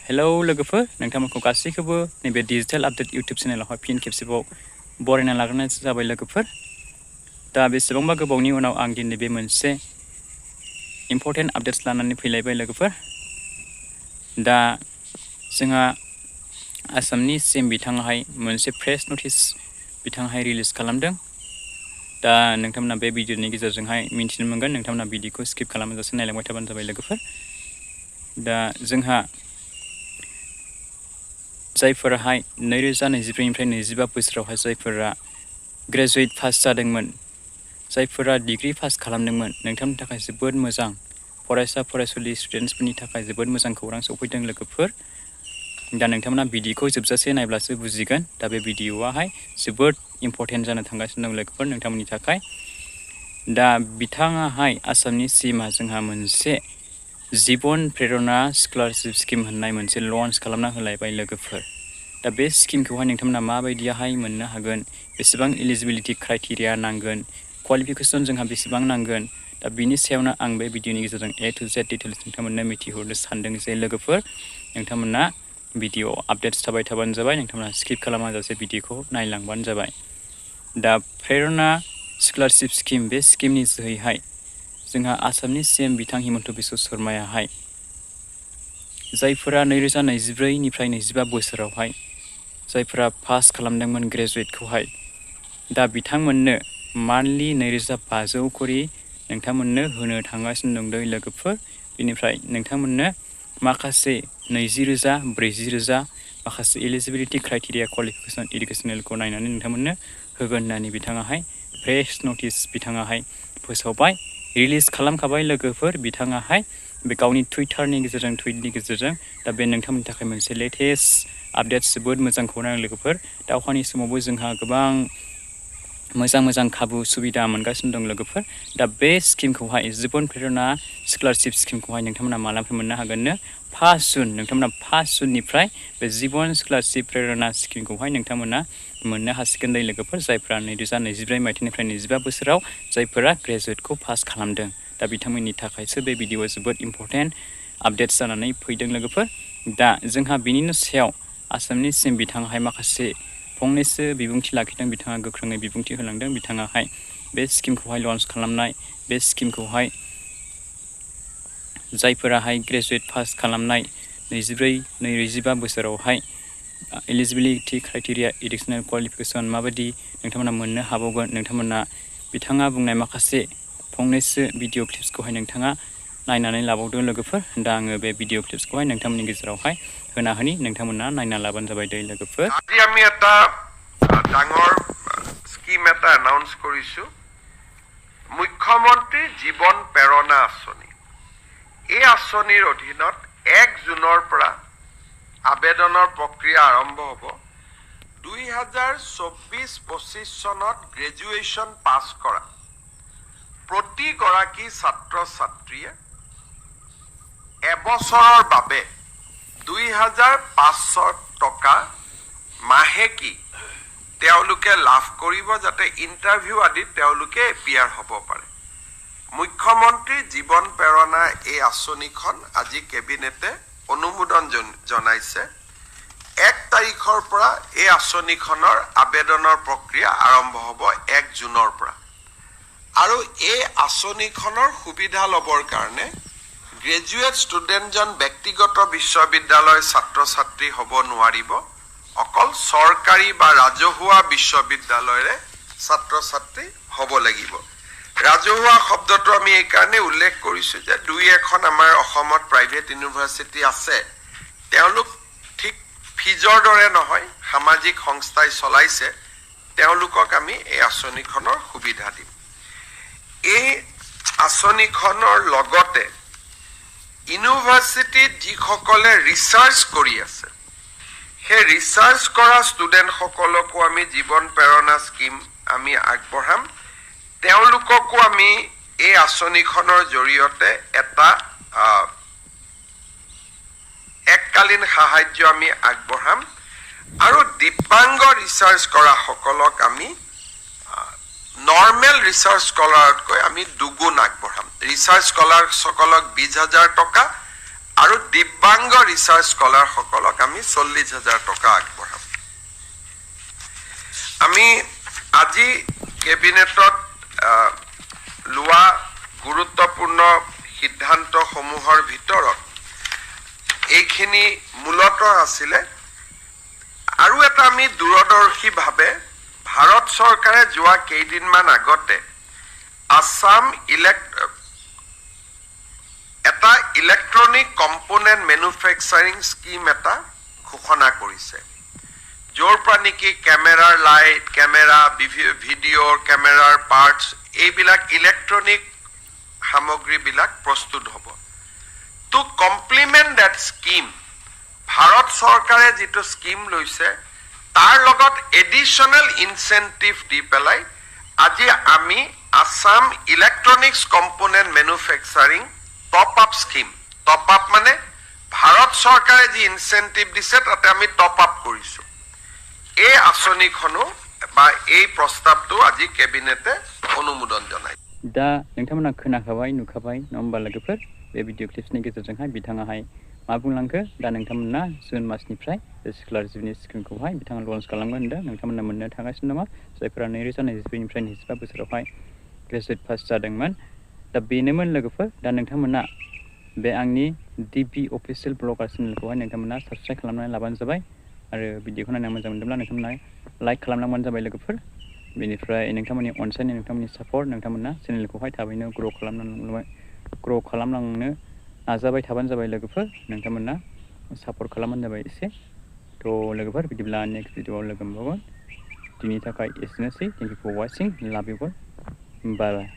hello लोगोफोर नोंथांमोनखौ गासैखौबो नैबे डिजिटेल आपडेट इउटिउब चेनेलावहाय फिन खेबसेबाव बरायना लाग्रोनाय जाबाय लोगोफोर दा बेसेबांबा गोबावनि उनाव आं दिनै बे मोनसे इम्पर्टेन्ट आपडेट्स लानानै फैलायबाय लोगोफोर दा जोंहा आसामनि सिएम बिथाङाहाय मोनसे प्रेस नटिस बिथाङाहाय रिलिज खालामदों दा नोंथांमोना बे भिडिअनि गेजेरजोंहाय मिन्थिनो मोनगोन नोंथांमोना भिडिअखौ स्किप खालामाजासे नायलांबाय थाबानो जाबाय लोगोफोर दा जोंहा जायफोराहाय 2024निफ्राय 25 बोसोरावहाय जायफोरा ग्रेजुवेट पास जादोंमोन जायफोरा डिग्री पास खालामदोंमोन नोंथांमोननि थाखाय जोबोद मोजां फरायसा फरायसुलि स्टुडेन्ट्सफोरनि थाखाय जोबोद मोजां खौरां सफैदों लोगोफोर दा नोंथांमोना भिडिअखौ जोबजासे नायब्लासो बुजिगोन दा बे भिडिअआहाय जोबोद इम्पर्टेन्ट जानो थांगासिनो दं लोगोफोर नोंथांमोननि थाखाय दा बिथाङाहाय आसामनि सिएमआ जोंहा मोनसे जीवन प्रेरणा स्कलारशिप स्किम होननाय मोनसे लन्च खालामना होलायबाय लोगोफोर दा बे स्किमखौहाय नोंथांमोना माबायदिहाय मोननो हागोन बेसेबां एलिजिबिलिटि क्राइटेरिया नांगोन क्वालिफिकेसन जोंहा बेसेबां नांगोन दा बिनि सायावनो आं बे भिडिअनि गेजेरजों A to Z डिटेल्स नोंथांमोननो मिथिहरनो सानदों जे लोगोफोर नोंथांमोना भिडिअ आपडेट्स थाबाय थाबानो जाबाय नोंथांमोना स्किप खालामाजासे भिडिअखौ नायलांबानो जाबाय दा प्रेरणा स्कलारशिप स्किम बे स्किमनि जोहैहाय जोंहा आसामनि सिएम बिथां हिमन्त बिश्व शर्मायाहाय जायफोरा 2024निफ्राय 25 बोसोरावहाय जायफोरा पास खालामदोंमोन ग्रेजुवेटखौहाय दा बिथांमोननो मान्थलि 2500 करि नोंथांमोननो होनो थांगासिनो दं लोगोफोर बेनिफ्राय नोंथांमोननो माखासे 20,000 40,000 माखासे एलिजिबिलिटि क्राइटेरिया क्वालिफिकेसन इडुकेसनेलखौ नायनानै नोंथांमोननो होगोन होननानै बिथाङाहाय प्रेस नटिस बिथाङाहाय फोसावबाय रिलिज खालामखाबाय लोगोफोर बिथाङाहाय बे गावनि टुइटारनि गेजेरजों टुइटनि गेजेरजों दा बे नोंथांमोननि थाखाय मोनसे लेटेस्ट आपडेट्स जोबोद मोजां खौरां लोगोफोर दावहानि समावबो जोंहा गोबां मोजां खाबु सुबिदा मोनगासिनो दं लोगोफोर दा बे स्किमखौहाय जीवन प्रेरणा स्कलारशिप स्किमखौहाय नोंथांमोना मालानिफ्राय मोननो हागोननो 5 जुन नोंथांमोना 5 जुननिफ्राय बे जीवन स्कलारशिप प्रेरणा स्किमखौहाय नोंथांमोना मोननो हासिगोन लोगोफोर जायफोरा 2024 मायथाइनिफ्राय 25 बोसोराव जायफोरा ग्रेजुवेटखौ पास खालामदों दा बिथांमोननि थाखायसो बे भिडिअआ जोबोद इम्पर्टेन्ट आपडेट्स जानानै फैदों लोगोफोर दा जोंहा बिनिनो सायाव आसामनि सिएम बिथाङाहाय माखासे फंनैसो बिबुंथि लाखिदों बिथाङा गोख्रोङै बिबुंथि होलांदों बिथाङाहाय बे स्किमखौहाय लन्च खालामनाय बे स्किमखौहाय जायफोराहाय ग्रेजुवेट पास खालामनाय 24-25 बोसोरावहाय एलिजिबिलिटि क्राइटेरिया एडिशनेल क्वालिफिकेसन माबायदि नोंथांमोना मोननो हाबावगोन नोंथांमोना बिथाङा बुंनाय माखासे फंनैसो भिडिअ क्लिप्सखौहाय नोंथाङा नायनानै लाबावदों लोगोफोर दा आङो बे भिडिअ क्लिप्सखौहाय नोंथांमोननि गेजेरावहाय होना होनि नोंथांमोना नायना लाबानो जाबाय दै लोगोफोर আজি আমি এটা ডাঙৰ স্কিম এটা এনাউন্স কৰিছো মুখ্যমন্ত্ৰী জীৱন প্ৰেৰণা আঁচনি এই আঁচনিৰ অধীনত 1 জুনৰ পৰা আবেদনৰ প্ৰক্ৰিয়া আৰম্ভ হ'ব 2024-25 চনত গ্ৰেজুৱেচন পাছ কৰা প্ৰতি গৰাকী ছাত্ৰ ছাত্ৰীয়ে এবছৰৰ বাবে 2,500 টকা মাহেকি তেওঁলোকে লাভ কৰিব যাতে ইন্টাৰভিউ আদি তেওঁলোকে এপিয়াৰ হ'ব পাৰে মুখ্যমন্ত্ৰী জীৱন প্ৰেৰণা এই আঁচনিখন আজি কেবিনেটে অনুমোদন জনাইছে 1 তাৰিখৰ পৰা এই আঁচনিখনৰ আবেদনৰ প্ৰক্ৰিয়া আৰম্ভ হ'ব 1 জুনৰ পৰা আৰু এই আঁচনিখনৰ সুবিধা লবৰ কাৰণে গ্ৰেজুৱেট ষ্টুডেণ্টজন ব্যক্তিগত বিশ্ববিদ্যালয়ৰ ছাত্ৰ ছাত্ৰী হ'ব নোৱাৰিব অকল চৰকাৰী বা ৰাজহুৱা বিশ্ববিদ্যালয়ৰে ছাত্ৰ ছাত্ৰী হ'ব লাগিব ৰাজহুৱা শব্দটো আমি এই কাৰণে উল্লেখ কৰিছো যে দুই এখন আমাৰ অসমত প্ৰাইভেট ইউনিভাৰ্চিটি আছে তেওঁলোক ঠিক ফিজৰ দৰে নহয় সামাজিক সংস্থাই চলাইছে তেওঁলোকক আমি এই আঁচনিখনৰ সুবিধা দিম এই আঁচনিখনৰ লগতে ইউনিভাৰ্চিটিত যিসকলে ৰিচাৰ্চ কৰি আছে সেই ৰিচাৰ্চ কৰা ষ্টুডেণ্টসকলকো আমি জীৱন প্ৰেৰণা স্কিম আমি আগবঢ়াম তেওঁলোককো আমি এই আঁচনিখনৰ জৰিয়তে এটা এককালীন সাহায্য আমি আগবঢ়াম আৰু দিব্যাংগ ৰিচাৰ্চ কৰা সকলক আমি নৰ্মেল ৰিচাৰ্চ স্কলাৰতকৈ আমি দুগুণ আগবঢ়াম ৰিচাৰ্চ স্কলাৰ সকলক 20,000 টকা আৰু দিব্যাংগ ৰিচাৰ্চ স্কলাৰসকলক আমি 40,000 টকা আগবঢ়াম আমি আজি কেবিনেটত লোৱা গুৰুত্বপূৰ্ণ সিদ্ধান্তসমূহৰ ভিতৰত এইখিনি মূলতঃ আছিলে আৰু এটা আমি দূৰদৰ্শীভাৱে ভাৰত চৰকাৰে যোৱা কেইদিনমান আগতে আসাম এটা ইলেক্ট্ৰনিক কম্পোনেন্ট মেনুফেকচাৰিং স্কিম এটা ঘোষণা কৰিছে য'ৰ পৰা নেকি কেমেৰাৰ লাইট কেমেৰা ভিডিঅ'ৰ কেমেৰাৰ পাৰ্টছ এইবিলাক ইলেক্ট্ৰনিক সামগ্ৰীবিলাক প্ৰস্তুত হ'ব to complement that scheme Bharat চৰকাৰে যিটো স্কিম লৈছে তাৰ লগত এডিশ্যনেল ইনচেন্টিভ দি পেলাই আজি আমি Assam electronics component manufacturing top up scheme top up মানে ভাৰত চৰকাৰে যি ইনচেন্টিভ দিছে তাতে আমি টপ আপ কৰিছো এই আঁচনিখনো বা এই প্ৰস্তাৱটো আজি কেবিনেটে অনুমোদন জনায় दा नोंथांमोना खोनाखाबाय नुखाबाय नङा होमबा लोगोफोर बे भिडिअ क्लिप्सनि गेजेरजोंहाय बिथाङाहाय मा बुंलांखो दा नोंथांमोना जुन मासनिफ्राय स्कलारशिपनि स्किमखौहाय बिथाङा लन्च खालामगोन होनदों नोंथांमोना मोननो थांगासिनो दङ जायफोरा 2024निफ्राय 25 बोसोरावहाय ग्रेजुवेट पास जादोंमोन दा बेनोमोन लोगोफोर दा नोंथांमोना बे आंनि डिबि अफिसियेल ब्लगार चेनेलखौहाय नोंथांमोना साबस्क्राइब खालामनानै लाबानो जाबाय आरो भिडिअखौ नायनो मोजां मोनदोंब्ला नोंथांमोना लाइक खालामलांबानो जाबाय लोगोफोर बेनिफ्राय नोंथांमोननि अनसायनाय नोंथांमोननि सापर्ट नोंथांमोना चेनेलखौहाय थाबैनो ग्र' खालामलांनो नाजाबाय थाबानो जाबाय लोगोफोर नोंथांमोना सापर्ट खालामबानो जाबाय एसे थ' लोगोफोर बिदिब्ला नेक्स्ट भिडिअआव लोगो मोनबावगोन दिनैनि थाखाय एसेनोसै थेंक इउ फर वाचिं लाभ इउ अल बाय